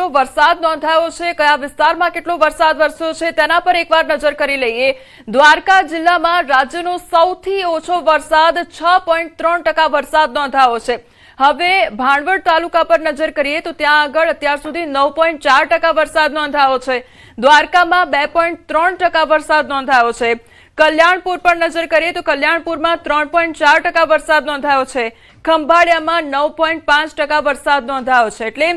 કેટલો વરસાદ નોંધાયો છે, કયા વિસ્તારમાં કેટલો વરસાદ વરસ્યો છે તેના પર એકવાર નજર કરી લઈએ। દ્વારકા જિલ્લામાં રાજ્યનો સૌથી ઓછો વરસાદ 6.3% વરસાદ નોંધાયો છે। હવે ભાણવડ તાલુકા પર નજર કરીએ તો ત્યાં આગળ અત્યાર સુધી 9.4% વરસાદ નોંધાયો છે। દ્વારકામાં 2.3% વરસાદ નોંધાયો છે। કલ્યાણપુર પર નજર કરીએ તો કલ્યાણપુરમાં 3.4% વરસાદ નોંધાયો છે। ખંભાળિયામાં 9.5% વરસાદ નોંધાયો છે। એટલે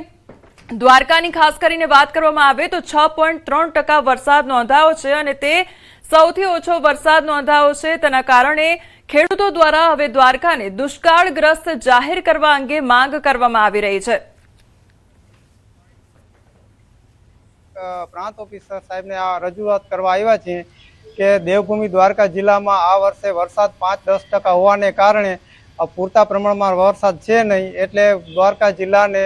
દ્વારકાની ખાસ કરીને વાત કરવામાં આવે તો 6.3% વરસાદ નોંધાયો છે અને તે સૌથી ઓછો વરસાદ નોંધાયો છે। તેના કારણે ખેડૂતો દ્વારા હવે દ્વારકાને દુષ્કાળગ્રસ્ત જાહેર કરવા અંગે માંગ કરવામાં આવી રહી છે। પ્રાંત ઓફિસર સાહેબને આ રજૂઆત કરવા આવ્યા છે કે દેવભૂમિ દ્વારકા જિલ્લામાં આ વર્ષે વરસાદ 5-10% હોવાને કારણે પૂરતા પ્રમાણમાં વરસાદ છે નહીં, એટલે દ્વારકા જિલ્લાને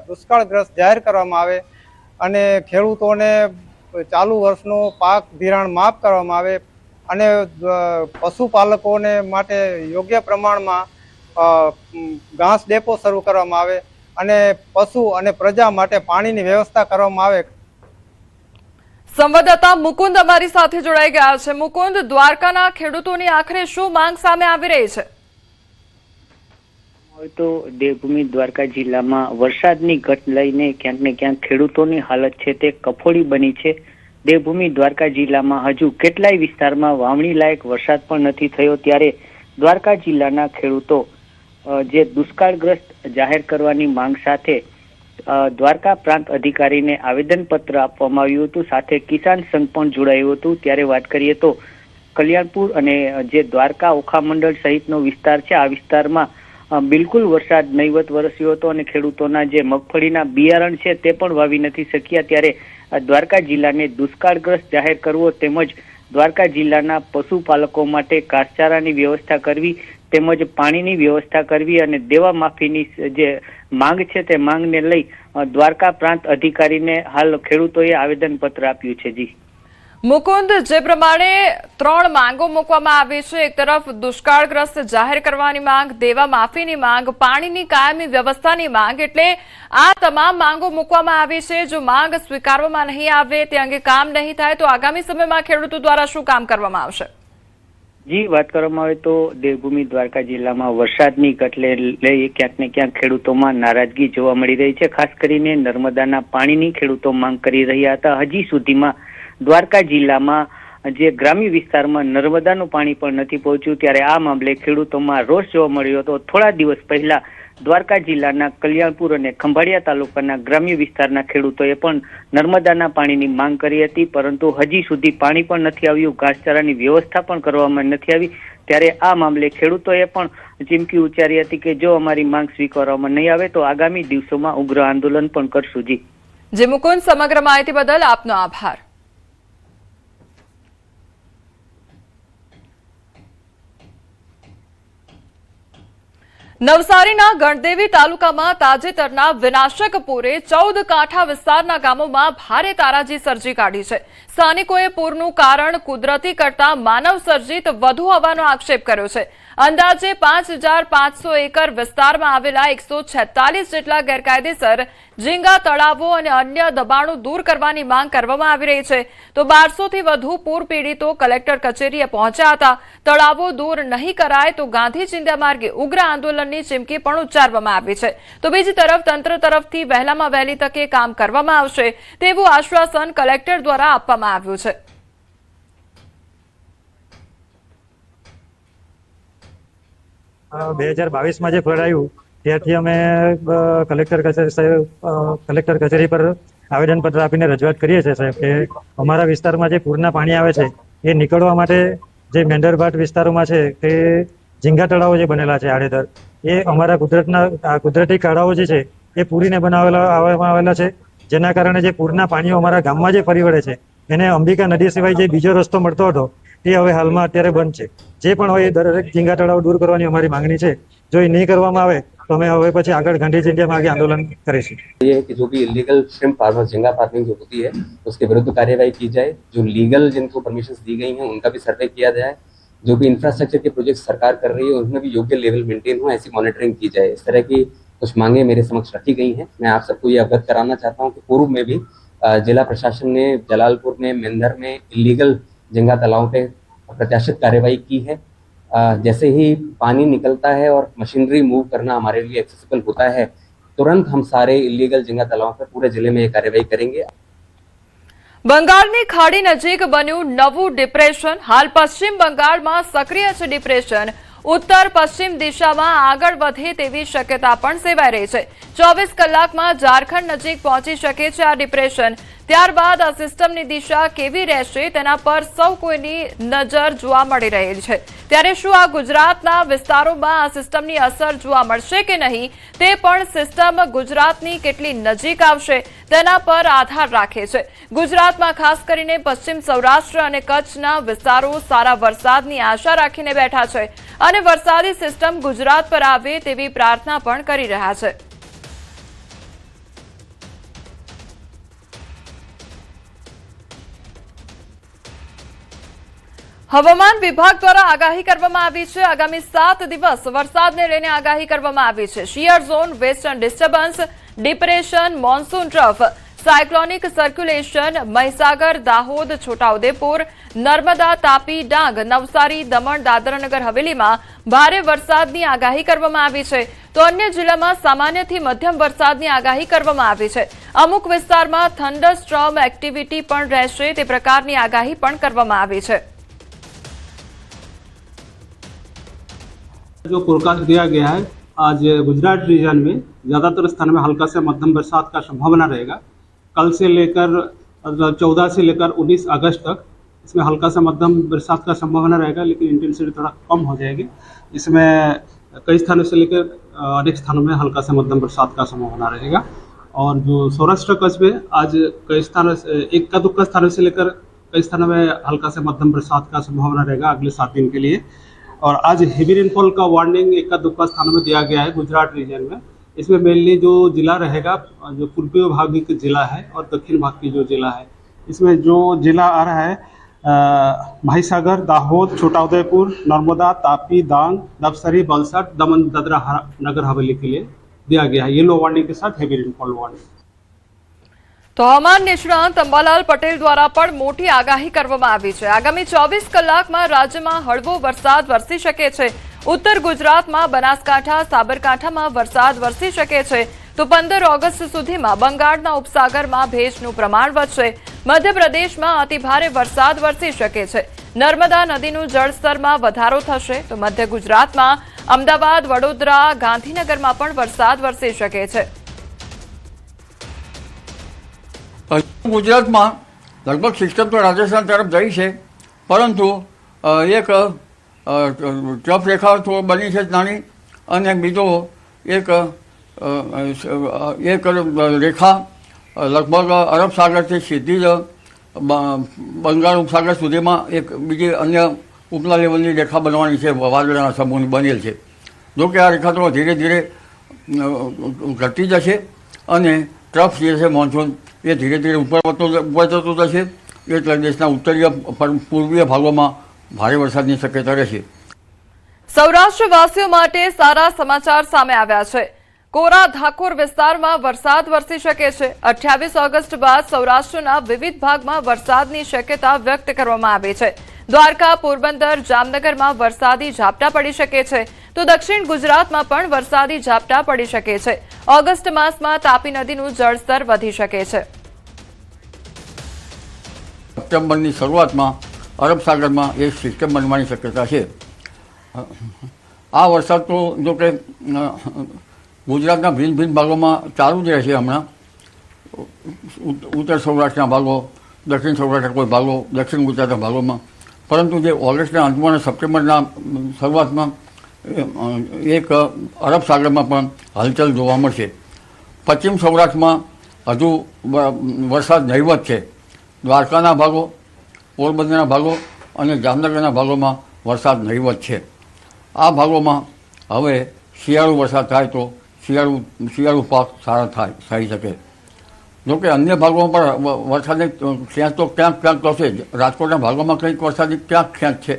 દુષ્કાળગ્રસ્ત જાહેર કરવામાં આવે અને ખેડૂતોને ચાલુ વર્ષનો પાક ધિરાણ માફ કરવામાં આવે અને પશુપાલકોને માટે યોગ્ય પ્રમાણમાં ઘાસ ડેપો શરૂ કરવામાં આવે અને પશુ અને પ્રજા માટે પાણીની વ્યવસ્થા કરવામાં આવે। સંવાદદાતા મુકુંદ અમારી સાથે જોડાઈ ગયા છે। મુકુંદ, દ્વારકાના ખેડૂતોની આખરે શું માંગ સામે આવી રહી છે? તો દેવભૂમિ દ્વારકા જિલ્લામાં વરસાદની ઘટ લઈને ક્યાંક ને ક્યાંક ખેડૂતોની હાલત છે તે કફોડી બની છે। દેવભૂમિ દ્વારકા જિલ્લામાં હજુ કેટલાય વિસ્તારમાં વાવણી લાયક વરસાદ પણ નથી થયો, ત્યારે દ્વારકા જિલ્લાના ખેડૂતો જે દુષ્કાળગ્રસ્ત જાહેર કરવાની માંગ સાથે દ્વારકા પ્રાંત અધિકારીને આવેદનપત્ર આપવામાં આવ્યું હતું, સાથે કિસાન સંઘ પણ જોડાયું હતું। ત્યારે વાત કરીએ તો કલ્યાણપુર અને જે દ્વારકા ઓખા મંડળ સહિતનો વિસ્તાર છે, આ વિસ્તારમાં બિલકુલ વરસાદ નહીવત વરસ્યો હતો અને ખેડૂતોના જે મગફળીના બિયારણ છે તે પણ વાવી નથી શક્યા। ત્યારે દ્વારકા જિલ્લાને દુષ્કાળગ્રસ્ત જાહેર કરવો તેમજ દ્વારકા જિલ્લાના પશુપાલકો માટે ઘાસચારાની વ્યવસ્થા કરવી તેમજ પાણીની વ્યવસ્થા કરવી અને દેવા માફીની જે માંગ છે તે માંગને લઈ દ્વારકા પ્રાંત અધિકારીને હાલ ખેડૂતોએ આવેદનપત્ર આપ્યું છે। જી મુકુંદ, જે પ્રમાણે 3 માંગો મૂકવામાં આવી છે, એક તરફ દુષ્કાળગ્રસ્ત જાહેર કરવાની માંગ, દેવા માફીની માંગ, પાણીની કાયમી વ્યવસ્થાની માંગ, એટલે આ તમામ માંગો મૂકવામાં આવી છે। જો માંગ સ્વીકારવામાં નહીં આવે, તે અંગે કામ નહીં થાય તો આગામી સમયમાં ખેડૂતો દ્વારા શું કામ કરવામાં આવશે? જી, વાત કરવામાં આવે તો દેવભૂમિ દ્વારકા જિલ્લામાં વરસાદની ઘટને લઈ ક્યાંક ને ક્યાંક ખેડૂતોમાં નારાજગી જોવા મળી રહી છે। ખાસ કરીને નર્મદાના પાણીની ખેડૂતો માંગ કરી રહ્યા હતા। હજી સુધીમાં દ્વારકા જિલ્લામાં જે ગ્રામ્ય વિસ્તારમાં નર્મદાનું પાણી પણ નથી પહોંચ્યું, ત્યારે આ મામલે ખેડૂતોમાં રોષ જોવા મળ્યો હતો। થોડા દિવસ પહેલા દ્વારકા જિલ્લાના કલ્યાણપુર અને ખંભાળિયા તાલુકાના ગ્રામ્ય વિસ્તારના ખેડૂતોએ પણ નર્મદાના પાણીની માંગ કરી હતી, પરંતુ હજી સુધી પાણી પણ નથી આવ્યું, ઘાસચારાની વ્યવસ્થા પણ કરવામાં નથી આવી। ત્યારે આ મામલે ખેડૂતોએ પણ ચીમકી ઉચ્ચારી હતી કે જો અમારી માંગ સ્વીકારવામાં નહીં આવે તો આગામી દિવસોમાં ઉગ્ર આંદોલન પણ કરશું। જી મુકુંદ, સમગ્ર માહિતી બદલ આપનો આભાર। નવસારીના ગણદેવી તાલુકામાં તાજેતરના વિનાશક પૂરે 14 કાંઠા વિસ્તારના ગામોમાં ભારે તારાજી સર્જી કાઢી છે। સ્થાનિકોએ પૂરનું કારણ કુદરતી કરતા માનવ સર્જિત વધુ હોવાનો આક્ષેપ કર્યો છે। અંદાજે 5500 એકર વિસ્તારમાં આવેલા 146 જેટલા ગેરકાયદેસર ઝીંગા તળાવો અને અન્ય દબાણો દૂર કરવાની માંગ કરવામાં આવી રહી છે, તો 1200 થી વધુ પૂર પીડિતો કલેક્ટર કચેરીએ પહોંચ્યા હતા। તળાવો દૂર નહીં કરાય તો ગાંધી ચિંધ્યા માર્ગે ઉગ્ર આંદોલનની ચીમકી પણ ઉચ્ચારવામાં આવી છે। તો બીજી તરફ તંત્ર તરફથી વહેલામાં વહેલી તકે કામ કરવામાં આવશે તેવું આશ્વાસન કલેક્ટર દ્વારા આપવામાં આવ્યું છે। 2022 જે ફ્લડ આવ્યું ત્યારથી અમે કલેક્ટર કચેરી પર આવેદનપત્ર આપીને રજૂઆત કરીએ છીએ સાહેબ કે અમારા વિસ્તારમાં જે પૂરના પાણી આવે છે એ નીકળવા માટે જે મેંદરભાટ વિસ્તારોમાં છે તે ઝીંગા તળાવો જે બનેલા છે આડેધડ, એ અમારા કુદરતી કાળાઓ જે છે એ પૂરીને બનાવવામાં આવેલા છે, જેના કારણે જે પૂરના પાણીઓ અમારા ગામમાં જે ફરી વળે છે એને અંબિકા નદી સિવાય જે બીજો રસ્તો મળતો હતો તે હવે હાલમાં અત્યારે બંધ છે। જે પણ હોય દરેક ઝીંગા તળાવ દૂર કરવાની અમારી માંગણી છે। જો એ નહીં કરવામાં આવે तो हमें હવે પછી આગળ ગાંધી ચિંધ્યા માં आगे आंदोलन करेंगे। ये कि जो भी इलीगल श्रिम्प फार्मर झींगा फार्मिंग जो होती है उसके विरुद्ध कार्यवाही की जाए, जो लीगल जिनको परमिशन दी गई हैं उनका भी सर्वे किया जाए, जो भी इंफ्रास्ट्रक्चर के प्रोजेक्ट सरकार कर रही है उनमें भी योग्य लेवल मेंटेन हो, ऐसी मॉनिटरिंग की जाए। इस तरह की कुछ मांगे मेरे समक्ष रखी गई हैं। मैं आप सबको ये अवगत कराना चाहता हूँ कि पूर्व में भी जिला प्रशासन ने जलालपुर में, मेंधर में इलीगल झींगा तालाबों पे प्रत्याशित कार्रवाई की है। जैसे ही पानी निकलता है और मशीनरी मूव करना हमारे लिए एक्सेसिबल होता है, तुरंत हम सारे इलीगल झींगा तालाबों पर पूरे जिले में ये कार्रवाई करेंगे। બંગાળની ખાડી નજીક બન્યું નવું ડિપ્રેશન. હાલ પશ્ચિમ બંગાળમાં સક્રિય છે ડિપ્રેશન. ઉત્તર પશ્ચિમ દિશામાં આગળ વધે તેવી શક્યતા પણ સેવાઈ રહી છે. 24 કલાકમાં ઝારખંડ નજીક પહોંચી શકે છે આ ડિપ્રેશન. ત્યારબાદ આ સિસ્ટમની દિશા કેવી રહેશે તેના પર સૌ કોઈની નજર જોવા મળી રહી છે. ત્યારે શું આ ગુજરાતના વિસ્તારોમાં આ સિસ્ટમની અસર જોવા મળશે કે નહીં તે પણ સિસ્ટમ ગુજરાતની કેટલી નજીક આવશે તેના પર આધાર રાખે છે. ગુજરાતમાં ખાસ કરીને પશ્ચિમ સૌરાષ્ટ્ર અને કચ્છના વિસ્તારો સારા વરસાદની આશા રાખીને બેઠા છે અને વરસાદી સિસ્ટમ ગુજરાત પર આવે તેવી પ્રાર્થના પણ કરી રહ્યા છે. હવામાન વિભાગ દ્વારા આગાહી કરવામાં આવી છે. આગામી 7 દિવસ વરસાદને લઈને આગાહી કરવામાં આવી છે. Shear zone, western disturbance, depression, monsoon trough, cyclonic circulation, Mahisagar, Dahod, Chhota Udepur, Narmada, Tapi, Dang, Navsari, Daman, Dadra Nagar હવેલીમાં ભારે વરસાદની આગાહી કરવામાં આવી છે. તો અન્ય જિલ્લામાં સામાન્યથી મધ્યમ વરસાદની આગાહી કરવામાં આવી છે. અમુક વિસ્તારમાં થંડરસ્ટ્રોમ એક્ટિવિટી પણ રહેશે તે પ્રકારની આગાહી પણ કરવામાં આવી છે. जो फोरकास्ट दिया गया है, आज गुजरात रीजन में ज़्यादातर स्थान में हल्का से मध्यम बरसात का संभावना रहेगा। कल से लेकर 14 से लेकर 19 अगस्त तक इसमें हल्का से मध्यम बरसात का संभावना रहेगा, लेकिन इंटेंसिटी थोड़ा कम हो जाएगी। इसमें कई स्थानों से लेकर अनेक स्थानों में हल्का से मध्यम बरसात का संभावना रहेगा। और जो सौराष्ट्र कच्छ में आज कई स्थानों से इक्का दुक्का स्थानों से लेकर कई स्थानों में हल्का से मध्यम बरसात का संभावना रहेगा अगले 7 दिन के लिए। और आज हेवी रेनफॉल का वार्निंग इक्का दुक्का स्थानों में दिया गया है गुजरात रीजन में। इसमें मेनली जो जिला रहेगा, जो पूर्वी भाग की जिला है और दक्षिण भाग की जो जिला है, इसमें जो जिला आ रहा है महीसागर, दाहोद, छोटाउदेपुर, नर्मदा, तापी, डांग, नवसारी, वलसाड, दमन, दादरा नगर हवेली के लिए दिया गया है येलो वार्निंग के साथ हेवी रेनफॉल वार्निंग। તો હવામાન નિષ્ણાંત અંબાલાલ પટેલ દ્વારા પણ મોટી આગાહી કરવામાં આવી છે. આગામી 24 કલાકમાં રાજ્યમાં હળવો વરસાદ વરસી શકે છે. ઉત્તર ગુજરાતમાં બનાસકાંઠા, સાબરકાંઠામાં વરસાદ વરસી શકે છે. તો 15 ઓગસ્ટ સુધીમાં બંગાળના ઉપસાગરમાં ભેજનું પ્રમાણ વધશે. મધ્યપ્રદેશમાં અતિભારે વરસાદ વરસી શકે છે. નર્મદા નદીનું જળસ્તરમાં વધારો થશે. તો મધ્ય ગુજરાતમાં અમદાવાદ, વડોદરા, ગાંધીનગરમાં પણ વરસાદ વરસી શકે છે. ગુજરાતમાં લગભગ સિસ્ટમ તો રાજસ્થાન તરફ જઈ છે, પરંતુ એક ટ્રફ રેખા બની છે નાની, અને બીજો એક રેખા લગભગ અરબ સાગરથી સીધી જ બંગાળ ઉપસાગર સુધીમાં એક બીજી અન્ય ઉપલા લેવલની રેખા બનવાની છે, વાદળાના સમૂહની બનેલ છે. જોકે આ રેખા તો ધીરે ધીરે ઘટતી જશે અને ટ્રફ જે છે મોન્સૂન એ ધીરે ધીરે ઉપર જતું જશે, એટલે દેશના ઉત્તરીય પૂર્વીય ભાગોમાં ભારે વરસાદની શક્યતા રહેશે. સૌરાષ્ટ્રવાસીઓ માટે સારા સમાચાર સામે આવ્યા છે. કોરા ધાકોર વિસ્તારમાં વરસાદ વરસી શકે છે. 28 ઓગસ્ટ બાદ સૌરાષ્ટ્રના વિવિધ ભાગમાં વરસાદની શક્યતા વ્યક્ત કરવામાં આવી છે. દ્વારકા, પોરબંદર, જામનગરમાં વરસાદી ઝાપટા પડી શકે છે. તો દક્ષિણ ગુજરાતમાં પણ વરસાદી ઝાપટા પડી શકે છે. ઓગસ્ટ માસમાં તાપી નદીનું જળસ્તર વધી શકે છે. સપ્ટેમ્બરની શરૂઆતમાં અરબ સાગરમાં એક સિસ્ટમ બનવાની શક્યતા છે. આ વરસાદ તો જો કે ગુજરાતના ભિન્ન ભિન્ન ભાગોમાં ચાલુ જ રહેશે. હમણાં ઉત્તર સૌરાષ્ટ્રના ભાગો, દક્ષિણ સૌરાષ્ટ્રના કોઈ ભાગો, દક્ષિણ ગુજરાતના ભાગોમાં, પરંતુ જે ઓગસ્ટના અંતમાં અને સપ્ટેમ્બરના શરૂઆતમાં એક અરબ સાગરમાં પણ હલચલ જોવા મળશે. પશ્ચિમ સૌરાષ્ટ્રમાં હજુ વરસાદ નહીવત છે. દ્વારકાના ભાગો, પોરબંદરના ભાગો અને જામનગરના ભાગોમાં વરસાદ નહીવત છે. આ ભાગોમાં હવે શિયાળુ વરસાદ થાય તો શિયાળુ પાક સારા થઈ શકે. જોકે અન્ય ભાગોમાં પણ વરસાદની ખેંચ તો ક્યાંક ક્યાંક તો છે જ. રાજકોટના ભાગોમાં કંઈક વરસાદની ક્યાંક ખેંચ છે.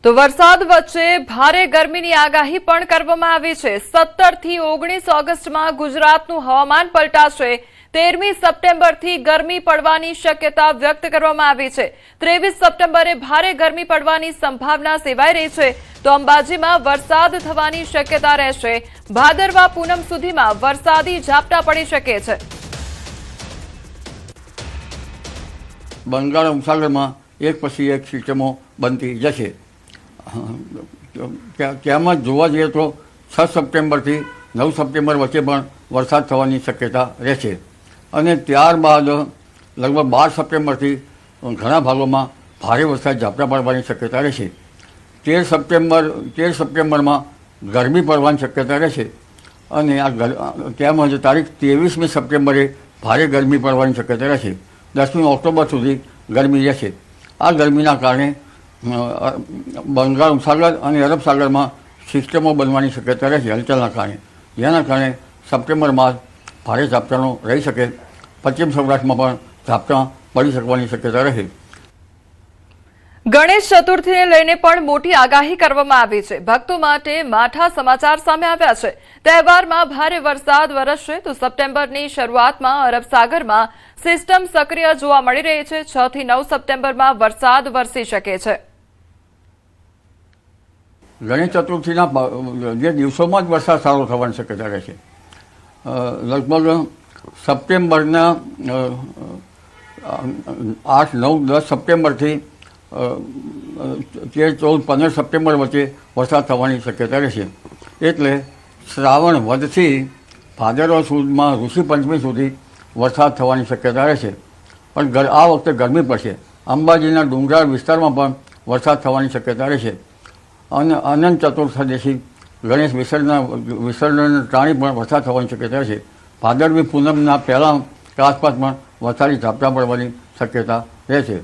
તો તો વરસાદ વચ્ચે ભારે ગરમીની આગાહી પણ કરવામાં આવી છે। 17 થી 19 ઓગસ્ટમાં ગુજરાતનું હવામાન પલટાશે। 13મી સપ્ટેમ્બરથી ગરમી પડવાની શક્યતા વ્યક્ત કરવામાં આવી છે। 23 સપ્ટેમ્બરે ભારે ગરમી પડવાની સંભાવના સેવાઈ રહી છે, તો અંબાજીમાં વરસાદ થવાની શક્યતા રહેશે। ભાદરવા પૂનમ સુધીમાં વરસાદી ઝાપટા પડી શકે છે। બંગાળ ઉપસાગરમાં એક પછી એક સિસ્ટમો બનતી જશે। તેમજ જોવા જઈએ તો 6 સપ્ટેમ્બરથી 9 સપ્ટેમ્બર વચ્ચે પણ વરસાદ થવાની શક્યતા રહેશે અને ત્યારબાદ લગભગ 12 સપ્ટેમ્બરથી ઘણા ભાગોમાં ભારે વરસાદ ઝાપટા પડવાની શક્યતા રહેશે। 13 સપ્ટેમ્બરમાં ગરમી પડવાની શક્યતા રહેશે અને આ તેમજ તારીખ 23મી સપ્ટેમ્બરે ભારે ગરમી પડવાની શક્યતા રહેશે। 10મી ઓક્ટોબર સુધી ગરમી રહેશે। આ ગરમીના કારણે બંગાળ ઉપસાગર અને અરબ સાગરમાં સિસ્ટમો બનવાની શક્યતા રહેશે હલચલના કારણે, જેના કારણે સપ્ટેમ્બર માસ ભારે ઝાપટાનો રહી શકે। પશ્ચિમ સૌરાષ્ટ્રમાં પણ ઝાપટા પડી શકવાની શક્યતા રહે। ગણેશ ચતુર્થીને લઈને પણ મોટી આગાહી કરવામાં આવી છે। ભક્તો માટે માઠા સમાચાર સામે આવ્યા છે। તહેવારમાં ભારે વરસાદ વરસશે, તો સપ્ટેમ્બરની શરૂઆતમાં અરબ સાગરમાં સિસ્ટમ સક્રિય જોવા મળી રહી છે। 6 થી 9 સપ્ટેમ્બરમાં વરસાદ વરસી શકે છે। ગણેશ ચતુર્થીના જે દિવસોમાં જ વરસાદ સારો થવાની શક્યતા રહેશે। લગભગ સપ્ટેમ્બરના 8, 9, 10 સપ્ટેમ્બરથી 13, 14, 15 સપ્ટેમ્બર વચ્ચે વરસાદ થવાની શક્યતા રહેશે। એટલે શ્રાવણ વધથી ભાદરવા સુદમાં ઋષિ પંચમી સુધી વરસાદ થવાની શક્યતા રહેશે। પણ આ વખતે ગરમી પડશે। અંબાજીના ડુંગરાળ વિસ્તારમાં પણ વરસાદ થવાની શક્યતા રહેશે અને અનંત ચતુર્દશી ગણેશ વિસર્જન ટાણી પણ વરસાદ થવાની શક્યતા રહેશે। ભાદરવી પૂનમના પહેલા આસપાસ પણ વરસાદી ઝાપટા પડવાની શક્યતા રહેશે।